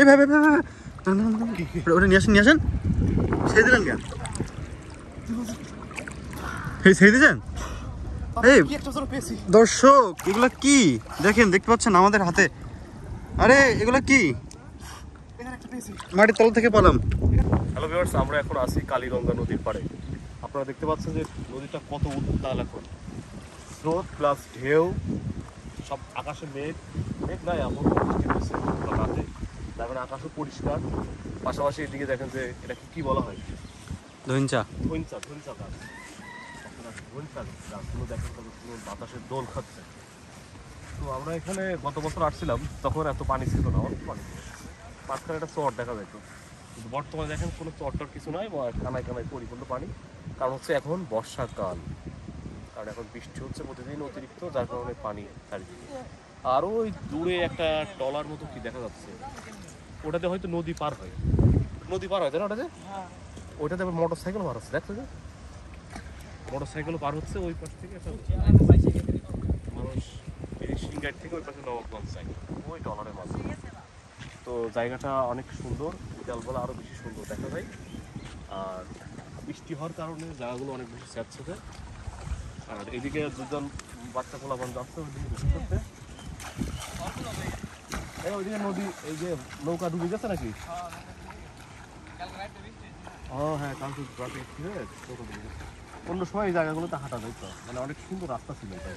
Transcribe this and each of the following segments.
এই ভাই ভাই ভাই ওটা নিয়ে আসেন সেই দিলেন কেন? সেই দিয়েছেন? এই দর্শক এগুলা কি দেখেন, দেখতে পাচ্ছেন আমাদের হাতে? আরে এগুলা কি? মাটির তল থেকে পেলাম। হ্যালো ভিউয়ার্স, আমরা এখন আছি কালীগঙ্গা নদীর পাড়ে। আপনারা দেখতে পাচ্ছেন যে নদীটা কত উত্তাল এখন, স্রোত প্লাস ঢেউ সব। আকাশে মেঘ নাই, এমন বৃষ্টি হচ্ছে রাতে, তার মানে আকাশও পরিষ্কার। পাশাপাশি এদিকে দেখেন যে এটা কি বলা হয়, ধইঞ্চা গাছ। ধইঞ্চা গাছগুলো দেখেন কত সুন্দর বাতাসের দোল খাচ্ছে। তো আমরা এখানে গত বছর আসছিলাম, তখন এত পানি ছিল না, অল্প পানি ছিল, মাঝখানে একটা চর দেখা যেত। কিন্তু বর্তমানে দেখেন কোনো চরটার কিছু নাই, কানায় কানায় পরিপূর্ণ পানি। কারণ হচ্ছে এখন বর্ষাকাল, কারণ এখন বৃষ্টি হচ্ছে প্রতিদিন অতিরিক্ত, যার কারণে পানি চারিদিকে। আর ওই দূরে একটা টলার মতো কি দেখা যাচ্ছে, ওটাতে হয়তো নদী পার হয় তাই না? ওটাতে ওইটাতে আবার মোটর সাইকেল পার হচ্ছে, দেখছো যে মোটর সাইকেলও পার হচ্ছে ওই পাশ থেকে। মানুষ সিংগাইট থেকে ওই পাশে নবাবগঞ্জ যায় ওই টলারের মাঝে। তো জায়গাটা অনেক সুন্দর, বিকালবেলা আরো বেশি সুন্দর দেখা যায়। আর বৃষ্টি হওয়ার কারণে জায়গাগুলো অনেক বেশি স্যাঁতসেঁতে। আর এদিকে দুজন বাচ্চা পোলাপান যাচ্ছে ওইদিকে গোসল করতে। ওইদিকে নদী, এই যে নৌকা ডুবে গেছে নাকি? ও হ্যাঁ, কালকে রাতে অন্য সময় এই জায়গাগুলোতে হাঁটা যায় তো, মানে অনেক সুন্দর রাস্তা ছিল এটা।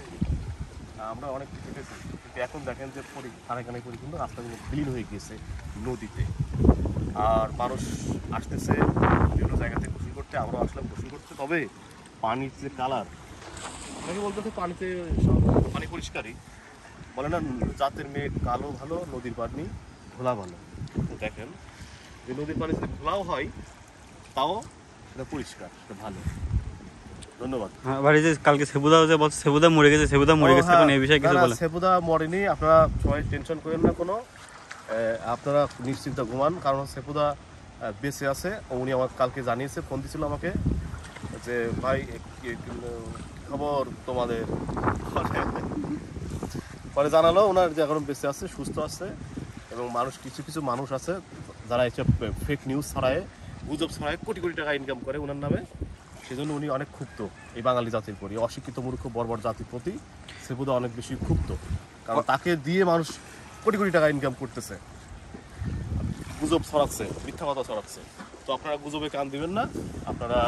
আমরা অনেক হেঁটেছি, কিন্তু এখন দেখেন যে কানায় পরিপূর্ণ রাস্তাগুলো বিলীন হয়ে গিয়েছে নদীতে। আর মানুষ আসতেছে বিভিন্ন জায়গাতে গোসল করতে, আমরাও আসলাম গোসল করতে। তবে পানির যে কালার, অনেকে বলতে পানিতে পানি পরিষ্কারই, বলে না জাতের মেয়ে কালো ভালো, নদীর পানি ঘোলা ভালো। তো দেখেন যে নদীর পানি যদি ঘোলাও হয় তাও সেটা পরিষ্কার, সেটা ভালো। ধন্যবাদ। কালকে সেবুদা মরে গেছে, এই বিষয়ে কিছু বলেন? সেবুদা মরেনি, আপনারা সবাই টেনশন করেন না কোনো, আপনারা নিশ্চিন্তে ঘুমান। কারণ সেবুদা বেঁচে আছে। উনি আমার কালকে জানিয়েছে, ফোন দিয়েছিল আমাকে যে ভাই খবর তোমাদের, পরে জানালো ওনার যে এখন বেঁচে আছে, সুস্থ আছে। এবং কিছু মানুষ আছে যারা এসব ফেক নিউজ ছড়ায়, গুজব ছড়ায়, কোটি কোটি টাকা ইনকাম করে ওনার নামে। সেজন্য উনি অনেক ক্ষুব্ধ এই বাঙালি জাতির প্রতি, অশিক্ষিত মূর্খ বর্বর জাতির প্রতি সেবুদা অনেক বেশি ক্ষুব্ধ। কারণ তাকে দিয়ে মানুষ কোটি কোটি টাকা ইনকাম করতেছে, গুজব ছড়াচ্ছে, মিথ্যা কথা ছড়াচ্ছে। তো আপনারা গুজবে কান দিবেন না, আপনারা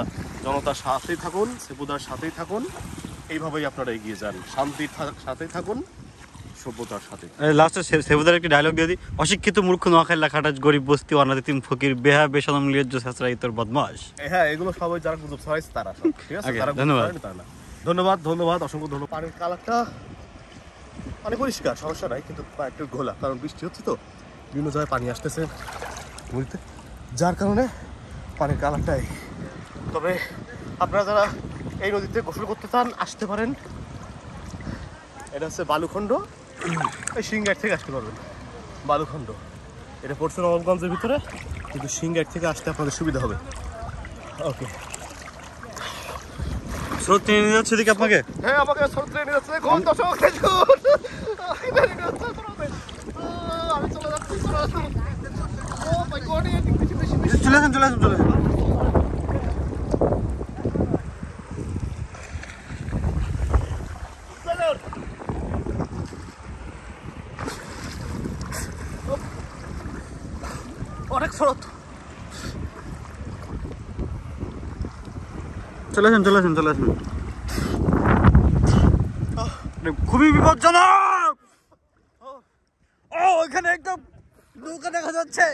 জনতার সাথেই থাকুন, সেবুদার সাথেই থাকুন, এইভাবেই আপনারা এগিয়ে যান, শান্তির সাথেই থাকুন, সভ্যতার সাথে। লাস্টে সেবুদার একটি ডায়লগ দিয়ে দিই, অশিক্ষিত মূর্খ নোয়াখালী খাটাস গরিব বস্তি অনাথ তিন ফকির বেহা বেসনম লিজ্জ শাস্ত্রাই তোর বদমাশ। হ্যাঁ, এগুলো সবাই যারা গুজব ছড়াইছে তারা সব, ঠিক আছে? ধন্যবাদ, অসংখ্য ধন্যবাদ। পানির কালারটা অনেক পরিষ্কার, সমস্যা নাই, কিন্তু একটু ঘোলা, কারণ বৃষ্টি হচ্ছে তো, বিভিন্ন জায়গায় পানি আসতেছে নদীতে, যার কারণে পানির কালারটাই। তবে আপনারা যারা এই নদীতে গোসল করতে চান আসতে পারেন। এটা হচ্ছে বালুখণ্ড, এই সিংগাইট থেকে আসতে পারবেন। বালুখণ্ড এটা পড়ছে নবাবগঞ্জের ভিতরে, কিন্তু সিংগাইট থেকে আসতে আপনাদের সুবিধা হবে। ওকে, স্রোত টেনে নিয়ে যাচ্ছে এদিকে আপনাকে? হ্যাঁ, আমাকে স্রোত টেনে নিয়ে যাচ্ছে। আমি চলে যাচ্ছি। চলে আসুন। অনেক স্রোত, চলে আসুন। খুবই বিপজ্জনক। ওইখানে একদম নৌকা দেখা যাচ্ছে।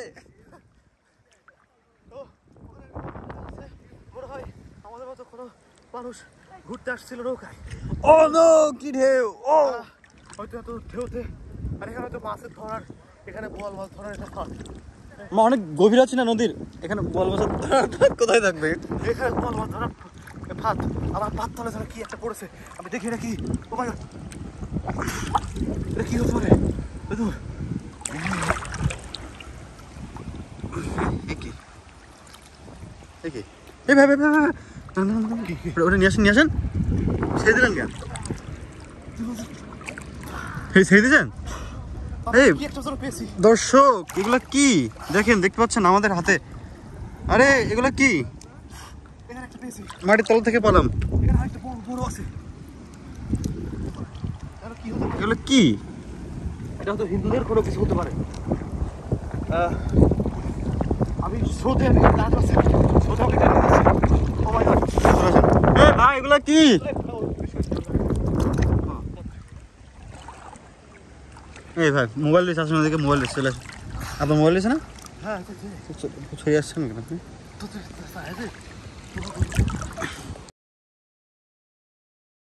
মনে হয় আমাদের মতো কোনো মানুষ ঘুরতে আসছিল নৌকায়। ও নো, কি ঢেউ! হয়তো এত ঢেউতে, আর এখানে হয়তো মাছের ধরার, এখানে বোয়াল মাছ ধরার একটা ফাঁদ। অনেক গভীর আছে না নদীর, এখানে বোয়াল মাছ কোথায় থাকবে? এখানে বোয়াল মাছ ধরার ফাঁদ। আমার পাত তলে যেন কি একটা পড়েছে, আমি দেখি এটা কি। ও মাই গড, এটা কি হতে পারে? এই ভাই ওটা নিয়ে আসেন সেই দিলেন কেন? সেই দিয়েছেন? এই কি একটা যেন পেয়েছি। দর্শক এগুলা কি দেখেন, দেখতে পাচ্ছেন আমাদের হাতে? আরে এগুলা কি? এখানে একটা পেয়েছি, মাটির তল থেকে পেলাম। এখানে আরেকটা বড় বড় আছে। আর কি হতে পারে? এগুলো কি? এটা হয়তো হিন্দুদের কোনো কিছু হতে পারে। আমি স্রোতে লাট আছে, স্রোতে আমাকে টেনে দিচ্ছে। ও মাই গড, ভাই এগুলা কি? এই ভাই মোবাইল দিয়েছে, আসুন ওদিকে মোবাইল দিচ্ছে, চলে আসুন। আপনার মোবাইল দিয়েছে না? হ্যাঁ ছড়িয়ে আসছেন কেন আপনি? তো